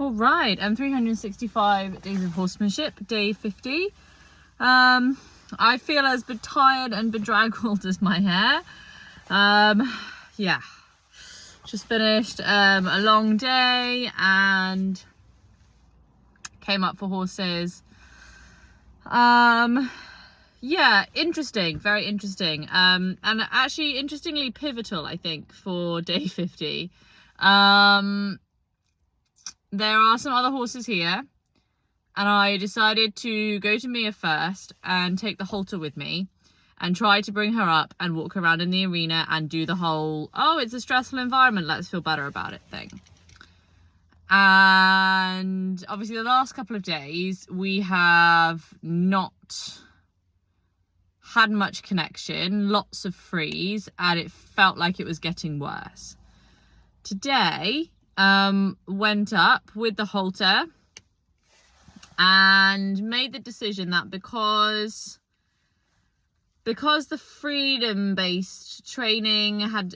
All right, 365 days of horsemanship, day 50. I feel as tired and bedraggled as my hair. Yeah, just finished a long day and came up for horses. Yeah, interesting, very interesting. And actually interestingly pivotal, I think, for day 50. There are some other horses here, and I decided to go to Mia first and take the halter with me and try to bring her up and walk around in the arena and do the whole, oh, it's a stressful environment, let's feel better about it thing. And obviously the last couple of days we have not had much connection, lots of freeze, and it felt like it was getting worse. Today, went up with the halter and made the decision that because the freedom-based training had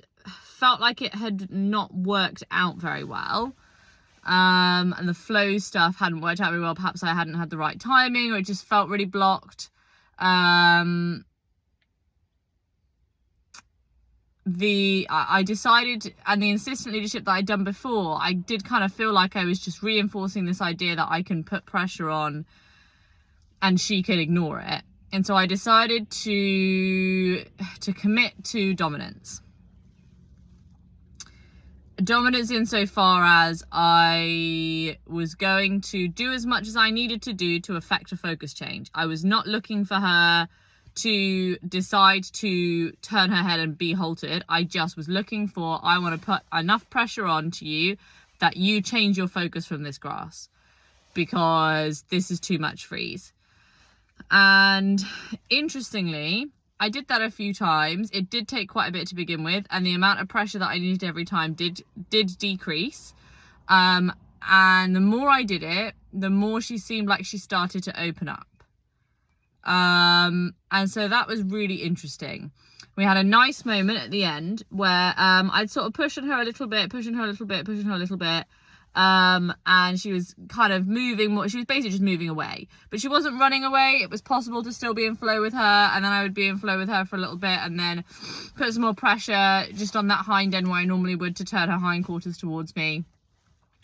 felt like it had not worked out very well, and the flow stuff hadn't worked out very well, perhaps I hadn't had the right timing, or it just felt really blocked. I decided, and the insistent leadership that I'd done before, I did kind of feel like I was just reinforcing this idea that I can put pressure on and she can ignore it. And so I decided to commit to dominance. Dominance insofar as I was going to do as much as I needed to do to affect a focus change. I was not looking for her to decide to turn her head and be halted. I just was looking for, I want to put enough pressure on to you that you change your focus from this grass, because this is too much freeze. And interestingly, I did that a few times. It did take quite a bit to begin with, and the amount of pressure that I needed every time did decrease. And the more I did it, the more she seemed like she started to open up. And so that was really interesting. We had a nice moment at the end where I'd sort of pushing her a little bit, and she was kind of moving more. She was basically just moving away, but she wasn't running away. It was possible to still be in flow with her, and then I would be in flow with her for a little bit and then put some more pressure just on that hind end where I normally would, to turn her hindquarters towards me.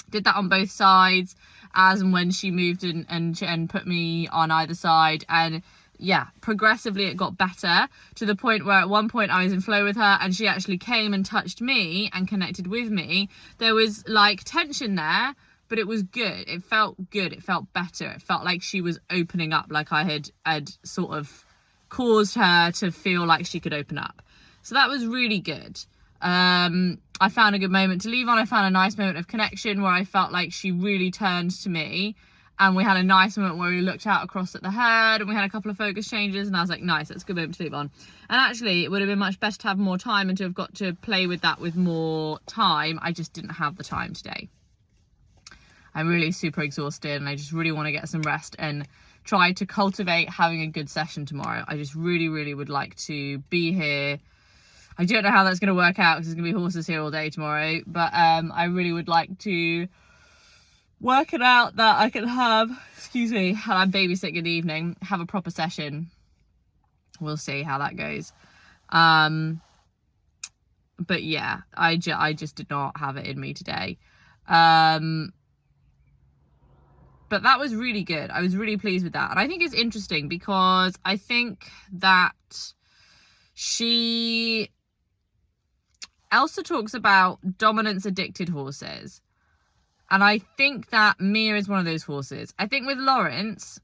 Did that on both sides, as and when she moved and put me on either side. And yeah, progressively it got better, to the point where at one point I was in flow with her and she actually came and touched me and connected with me. There was like tension there, but it was good. It felt good. It felt better. It felt like she was opening up, like I had sort of caused her to feel like she could open up. So that was really good. I found a good moment to leave on. I found a nice moment of connection where I felt like she really turned to me, and we had a nice moment where we looked out across at the herd, and we had a couple of focus changes, and I was like, nice, that's a good moment to leave on. And actually it would have been much better to have more time and to have got to play with that with more time. I just didn't have the time today. I'm really super exhausted, and I just really want to get some rest and try to cultivate having a good session tomorrow. I just really, really would like to be here. I don't know how that's going to work out, because there's going to be horses here all day tomorrow, but I really would like to work it out that I can have, and I'm babysitting in the evening, have a proper session. We'll see how that goes. But yeah, I just did not have it in me today. But that was really good. I was really pleased with that. And I think it's interesting because I think that Elsa talks about dominance addicted horses. And I think that Mia is one of those horses. I think with Lawrence,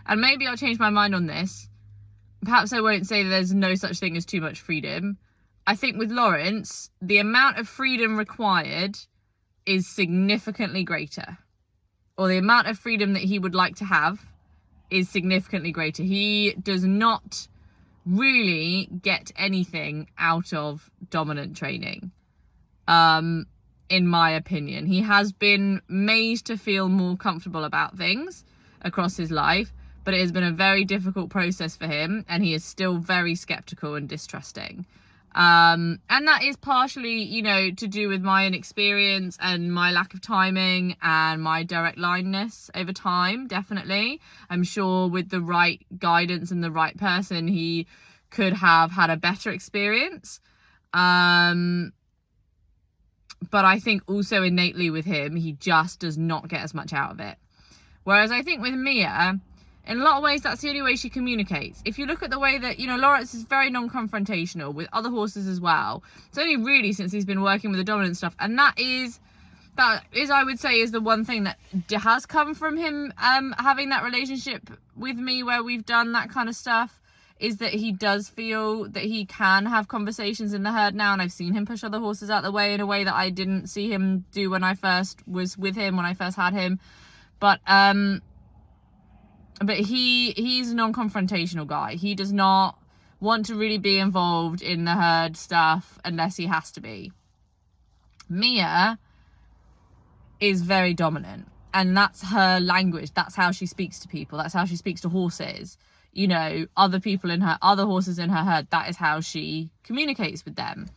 and maybe I'll change my mind on this, perhaps I won't say that there's no such thing as too much freedom. I think with Lawrence, the amount of freedom required is significantly greater. Or the amount of freedom that he would like to have is significantly greater. He does not really get anything out of dominant training, in my opinion. He has been made to feel more comfortable about things across his life, but it has been a very difficult process for him, and he is still very skeptical and distrusting. And that is partially, you know, to do with my inexperience and my lack of timing and my direct lineness over time. Definitely, I'm sure with the right guidance and the right person, he could have had a better experience. But I think also innately with him, he just does not get as much out of it. Whereas I think with Mia, in a lot of ways, that's the only way she communicates. If you look at the way that, you know, Lawrence is very non-confrontational with other horses as well. It's only really since he's been working with the dominant stuff. And that is, I would say, is the one thing that has come from him having that relationship with me where we've done that kind of stuff, is that he does feel that he can have conversations in the herd now. And I've seen him push other horses out the way in a way that I didn't see him do when I first was with him, when I first had him. But he's a non-confrontational guy. He does not want to really be involved in the herd stuff unless he has to be. Mia is very dominant, and that's her language. That's how she speaks to people. That's how she speaks to horses. You know, other horses in her herd, that is how she communicates with them.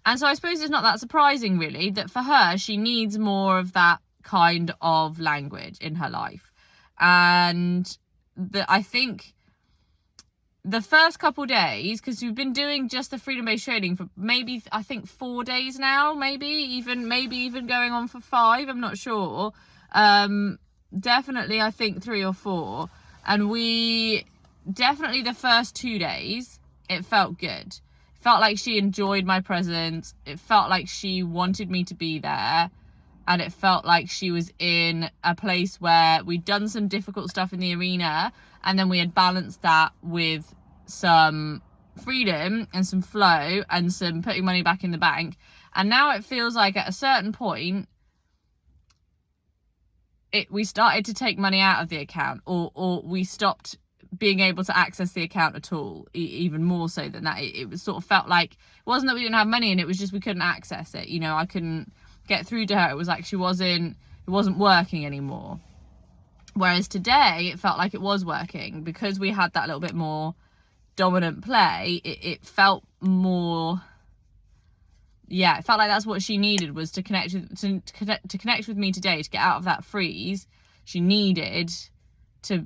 And so I suppose it's not that surprising, really, that for her, she needs more of that kind of language in her life. And I think the first couple days, because we've been doing just the freedom-based training for maybe, I think, 4 days now, maybe even going on for 5, I'm not sure. Definitely, I think 3 or 4. And definitely the first 2 days, it felt good. It felt like she enjoyed my presence. It felt like she wanted me to be there. And it felt like she was in a place where we'd done some difficult stuff in the arena, and then we had balanced that with some freedom and some flow and some putting money back in the bank. And now it feels like at a certain point, we started to take money out of the account, or we stopped being able to access the account at all. Even more so than that, it was sort of felt like it wasn't that we didn't have money in it, was just we couldn't access it. You know, I couldn't get through to her. It was like it wasn't working anymore. Whereas today it felt like it was working, because we had that little bit more dominant play. It felt more, yeah, it felt like that's what she needed, was to connect with me today, to get out of that freeze. She needed to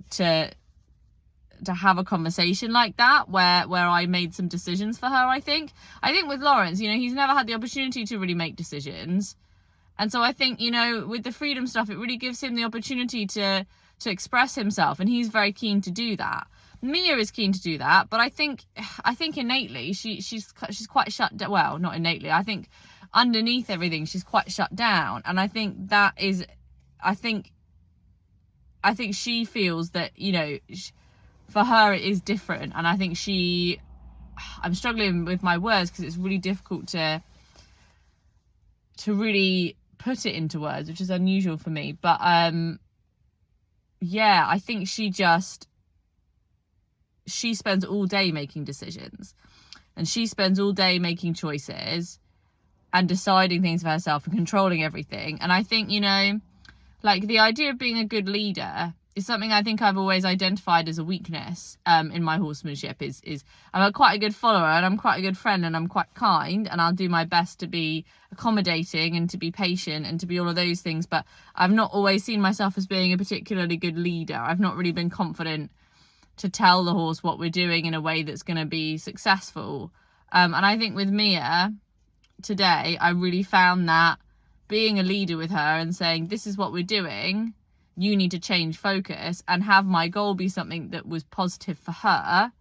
have a conversation like that, where I made some decisions for her. I think with Lawrence, you know, he's never had the opportunity to really make decisions. And so I think, you know, with the freedom stuff, it really gives him the opportunity to express himself, and he's very keen to do that. Mia is keen to do that, but I think innately she's quite shut down. Well, not innately. I think underneath everything, she's quite shut down, and I think that is, I think she feels that, you know, for her it is different. And I think I'm struggling with my words because it's really difficult to really put it into words, which is unusual for me. But yeah, I think she spends all day making decisions, and she spends all day making choices and deciding things for herself and controlling everything. And I think, you know, like, the idea of being a good leader is something I think I've always identified as a weakness in my horsemanship. Is I'm quite a good follower, and I'm quite a good friend, and I'm quite kind, and I'll do my best to be accommodating and to be patient and to be all of those things. But I've not always seen myself as being a particularly good leader. I've not really been confident to tell the horse what we're doing in a way that's going to be successful. And I think with Mia today, I really found that being a leader with her and saying, this is what we're doing, you need to change focus, and have my goal be something that was positive for her,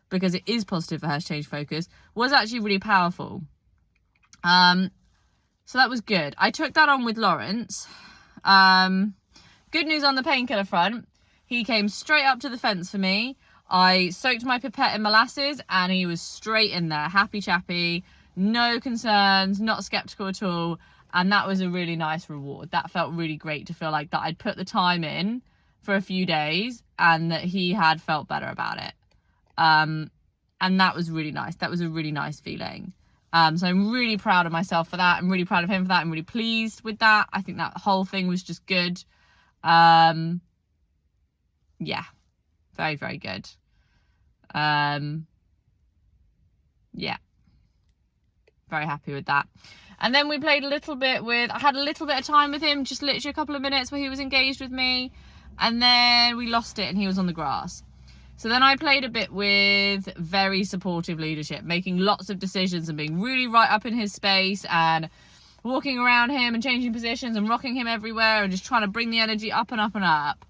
because it is positive for her to change focus, was actually really powerful. So that was good. I took that on with Lawrence. Good news on the painkiller front. He came straight up to the fence for me. I soaked my pipette in molasses, and he was straight in there, happy chappy, no concerns, not skeptical at all. And that was a really nice reward. That felt really great, to feel like that I'd put the time in for a few days and that he had felt better about it. And that was really nice. That was a really nice feeling. So I'm really proud of myself for that. I'm really proud of him for that. I'm really pleased with that. I think that whole thing was just good. Yeah, very, very good. Yeah. very happy with that. And then we played a little bit I had a little bit of time with him, just literally a couple of minutes where he was engaged with me, and then we lost it and he was on the grass. So then I played a bit with very supportive leadership, making lots of decisions and being really right up in his space and walking around him and changing positions and rocking him everywhere and just trying to bring the energy up and up and up.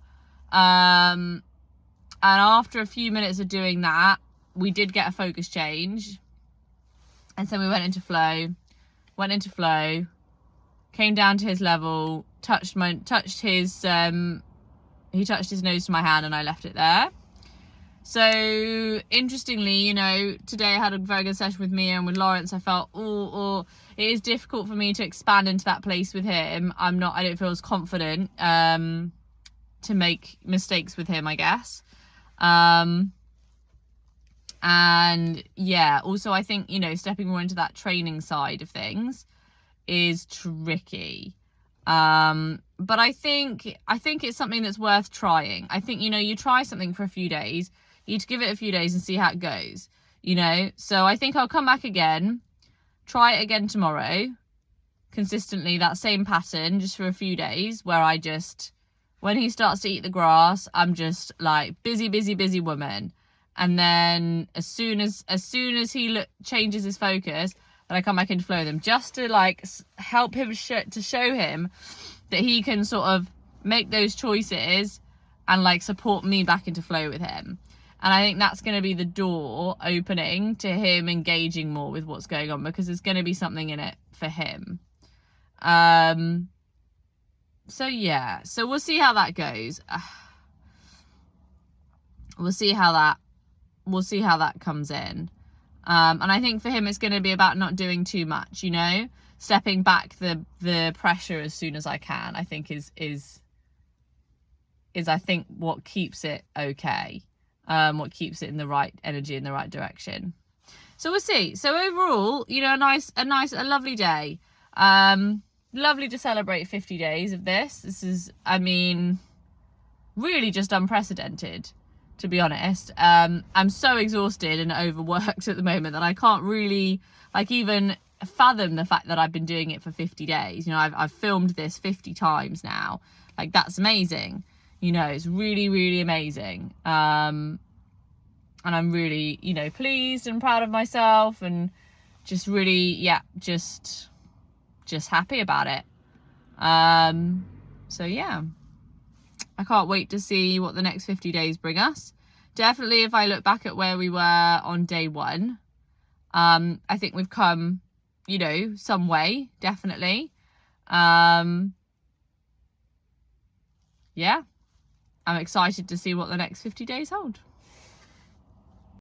And after a few minutes of doing that, we did get a focus change. And so we went into flow, came down to his level, he touched his nose to my hand, and I left it there. So interestingly, you know, today I had a very good session with Mia and with Lawrence. I felt, it is difficult for me to expand into that place with him. I don't feel as confident to make mistakes with him, I guess. And yeah, also I think, you know, stepping more into that training side of things is tricky. But I think it's something that's worth trying. I think, you know, you try something for a few days, you need to give it a few days and see how it goes, you know. So I think I'll come back again, try it again tomorrow, consistently, that same pattern, just for a few days, where I just, when he starts to eat the grass, I'm just like busy woman. And then as soon as he changes his focus, then I come back into flow with him, just to like help him to show him that he can sort of make those choices and like support me back into flow with him. And I think that's going to be the door opening to him engaging more with what's going on, because there's going to be something in it for him. So yeah, so we'll see how that goes. We'll see how that comes in. And I think for him, it's going to be about not doing too much, you know, stepping back the pressure as soon as I can, I think is I think what keeps it okay. What keeps it in the right energy, in the right direction. So we'll see. So overall, you know, a lovely day. Lovely to celebrate 50 days of this. This is, I mean, really just unprecedented, to be honest. I'm so exhausted and overworked at the moment that I can't really like even fathom the fact that I've been doing it for 50 days. You know, I've filmed this 50 times now. Like, that's amazing. You know, it's really, really amazing. And I'm really, you know, pleased and proud of myself, and just really, yeah, just happy about it. So yeah, I can't wait to see what the next 50 days bring us. Definitely, if I look back at where we were on day one, I think we've come, you know, some way, definitely. Yeah, I'm excited to see what the next 50 days hold.